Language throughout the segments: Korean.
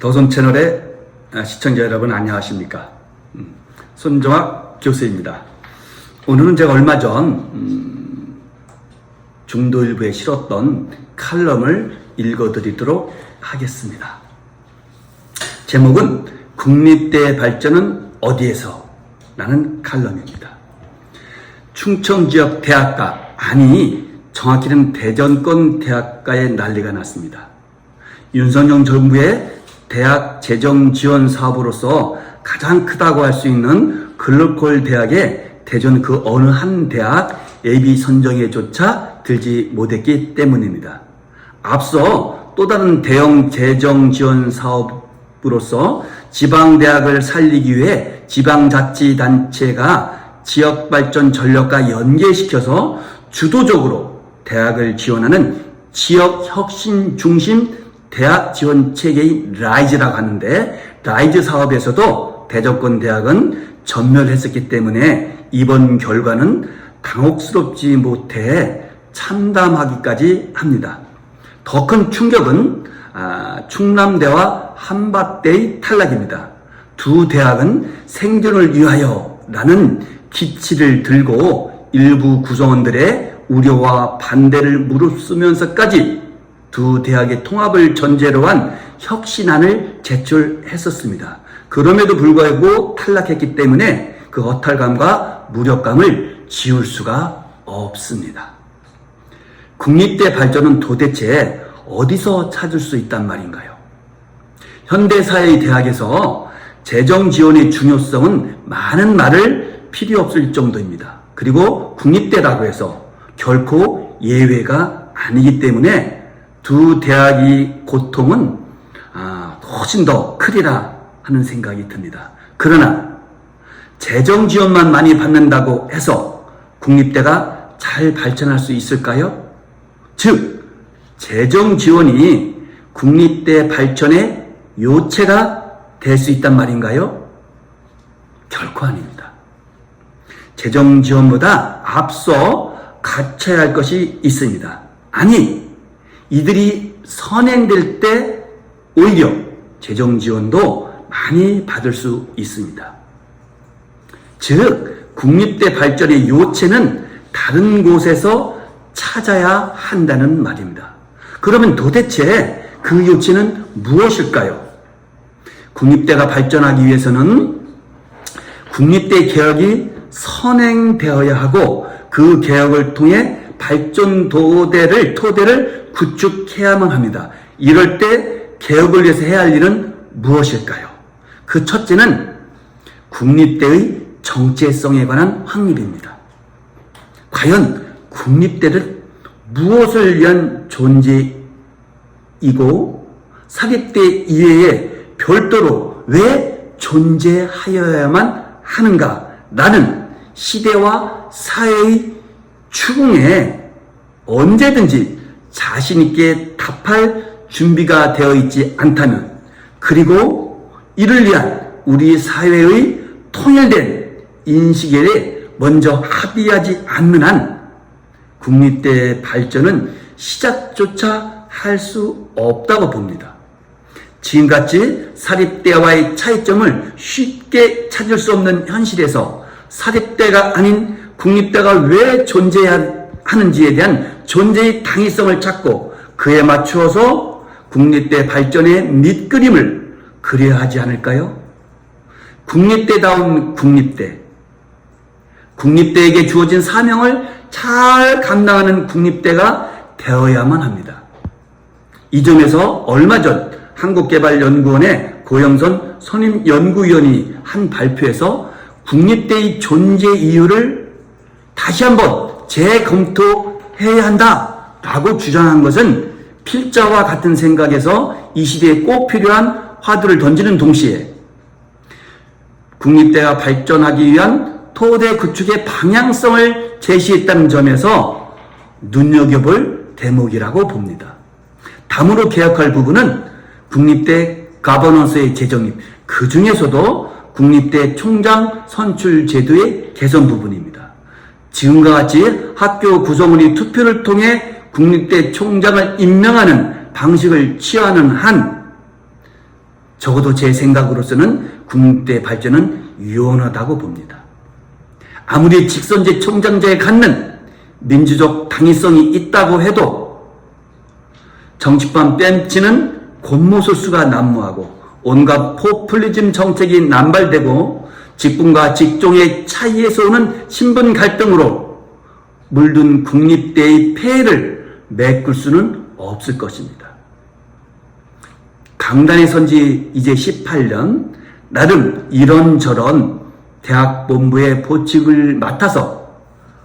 도선 채널의 시청자 여러분 안녕하십니까? 손정학 교수입니다. 오늘은 제가 얼마 전 중도일보에 실었던 칼럼을 읽어드리도록 하겠습니다. 제목은 국립대 발전은 어디에서? 라는 칼럼입니다. 충청지역 대학가, 아니 정확히는 대전권 대학가에 난리가 났습니다. 윤석열 정부의 대학 재정 지원 사업으로서 가장 크다고 할 수 있는 글로컬 대학에 대전 그 어느 한 대학 예비 선정에조차 들지 못했기 때문입니다. 앞서 또 다른 대형 재정 지원 사업으로서 지방대학을 살리기 위해 지방자치단체가 지역발전 전력과 연계시켜서 주도적으로 대학을 지원하는 지역혁신 중심 대학 지원 체계의 라이즈라고 하는데, 라이즈 사업에서도 대전권 대학은 전멸했었기 때문에 이번 결과는 당혹스럽지 못해 참담하기까지 합니다. 더 큰 충격은 충남대와 한밭대의 탈락입니다. 두 대학은 생존을 위하여 라는 기치를 들고 일부 구성원들의 우려와 반대를 무릅쓰면서까지 두 대학의 통합을 전제로 한 혁신안을 제출했었습니다. 그럼에도 불구하고 탈락했기 때문에 그 허탈감과 무력감을 지울 수가 없습니다. 국립대 발전은 도대체 어디서 찾을 수 있단 말인가요? 현대사회의 대학에서 재정 지원의 중요성은 많은 말을 필요 없을 정도입니다. 그리고 국립대라고 해서 결코 예외가 아니기 때문에 두 대학의 고통은 훨씬 더 크리라 하는 생각이 듭니다. 그러나 재정 지원만 많이 받는다고 해서 국립대가 잘 발전할 수 있을까요? 즉, 재정 지원이 국립대 발전의 요체가 될 수 있단 말인가요? 결코 아닙니다. 재정 지원보다 앞서 갖춰야 할 것이 있습니다. 아니, 이들이 선행될 때 오히려 재정 지원도 많이 받을 수 있습니다. 즉, 국립대 발전의 요체는 다른 곳에서 찾아야 한다는 말입니다. 그러면 도대체 그 요체는 무엇일까요? 국립대가 발전하기 위해서는 국립대 개혁이 선행되어야 하고, 그 개혁을 통해 발전 토대를 구축해야만 합니다. 이럴 때 개혁을 위해서 해야 할 일은 무엇일까요? 그 첫째는 국립대의 정체성에 관한 확립입니다. 과연 국립대를 무엇을 위한 존재이고 사립대 이외에 별도로 왜 존재하여야만 하는가? 라는 시대와 사회의 추궁에 언제든지 자신있게 답할 준비가 되어 있지 않다면, 그리고 이를 위한 우리 사회의 통일된 인식에 먼저 합의하지 않는 한 국립대 발전은 시작조차 할 수 없다고 봅니다. 지금같이 사립대와의 차이점을 쉽게 찾을 수 없는 현실에서 사립대가 아닌 국립대가 왜 존재해야 하는지에 대한 존재의 당위성을 찾고 그에 맞추어서 국립대 발전의 밑그림을 그려야 하지 않을까요? 국립대다운 국립대, 국립대에게 주어진 사명을 잘 감당하는 국립대가 되어야만 합니다. 이 점에서 얼마 전 한국개발연구원의 고영선 선임연구위원이 한 발표에서 국립대의 존재 이유를 다시 한번 재검토해야 한다라고 주장한 것은 필자와 같은 생각에서 이 시대에 꼭 필요한 화두를 던지는 동시에 국립대가 발전하기 위한 토대 구축의 방향성을 제시했다는 점에서 눈여겨볼 대목이라고 봅니다. 다음으로 개혁할 부분은 국립대 가버넌스의 재정입, 그 중에서도 국립대 총장 선출 제도의 개선 부분입니다. 지금과 같이 학교 구성원이 투표를 통해 국립대 총장을 임명하는 방식을 취하는 한 적어도 제 생각으로서는 국립대 발전은 유연하다고 봅니다. 아무리 직선제 총장제에 갖는 민주적 당위성이 있다고 해도 정치판 뺨치는 권모술수가 난무하고 온갖 포퓰리즘 정책이 남발되고 직분과 직종의 차이에서 오는 신분 갈등으로 물든 국립대의 폐해를 메꿀 수는 없을 것입니다. 강단에 선 지 이제 18년, 나름 이런저런 대학 본부의 보직을 맡아서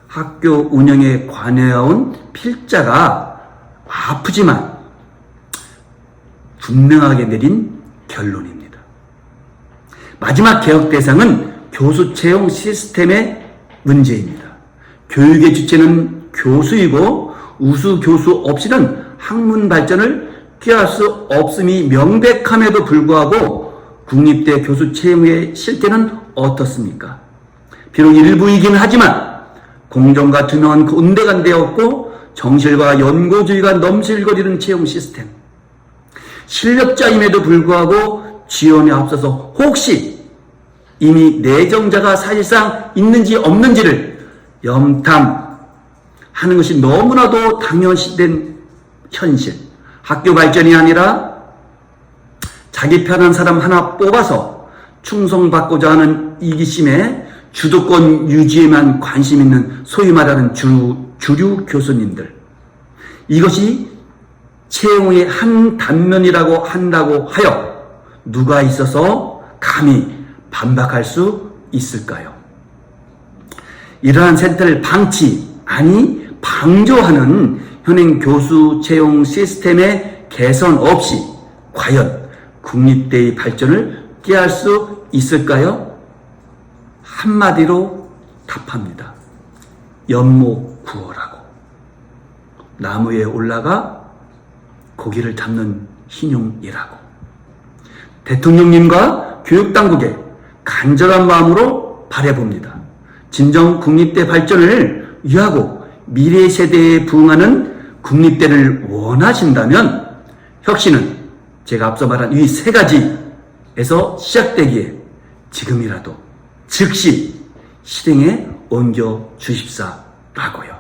학교 운영에 관여해온 필자가 아프지만 분명하게 내린 결론입니다. 마지막 개혁 대상은 교수 채용 시스템의 문제입니다. 교육의 주체는 교수이고 우수 교수 없이는 학문 발전을 꾀할 수 없음이 명백함에도 불구하고 국립대 교수 채용의 실태는 어떻습니까? 비록 일부이긴 하지만 공정과 투명한 온데간데없고 정실과 연고주의가 넘실거리는 채용 시스템, 실력자임에도 불구하고 지원에 앞서서 혹시 이미 내정자가 사실상 있는지 없는지를 염탐하는 것이 너무나도 당연시된 현실. 학교 발전이 아니라 자기 편한 사람 하나 뽑아서 충성받고자 하는 이기심에 주도권 유지에만 관심 있는 소위 말하는 주류 교수님들. 이것이 채용의 한 단면이라고 한다고 하여 누가 있어서 감히 반박할 수 있을까요? 이러한 센터를 방치, 아니 방조하는 현행 교수 채용 시스템의 개선 없이 과연 국립대의 발전을 꾀할 수 있을까요? 한마디로 답합니다. 연못구어라고. 나무 위에 올라가 고기를 잡는 hin용이라고. 대통령님과 교육당국에 간절한 마음으로 바라봅니다. 진정 국립대 발전을 위하고 미래 세대에 부응하는 국립대를 원하신다면 혁신은 제가 앞서 말한 이 세 가지에서 시작되기에 지금이라도 즉시 실행에 옮겨 주십사라고요.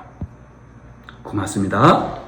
고맙습니다.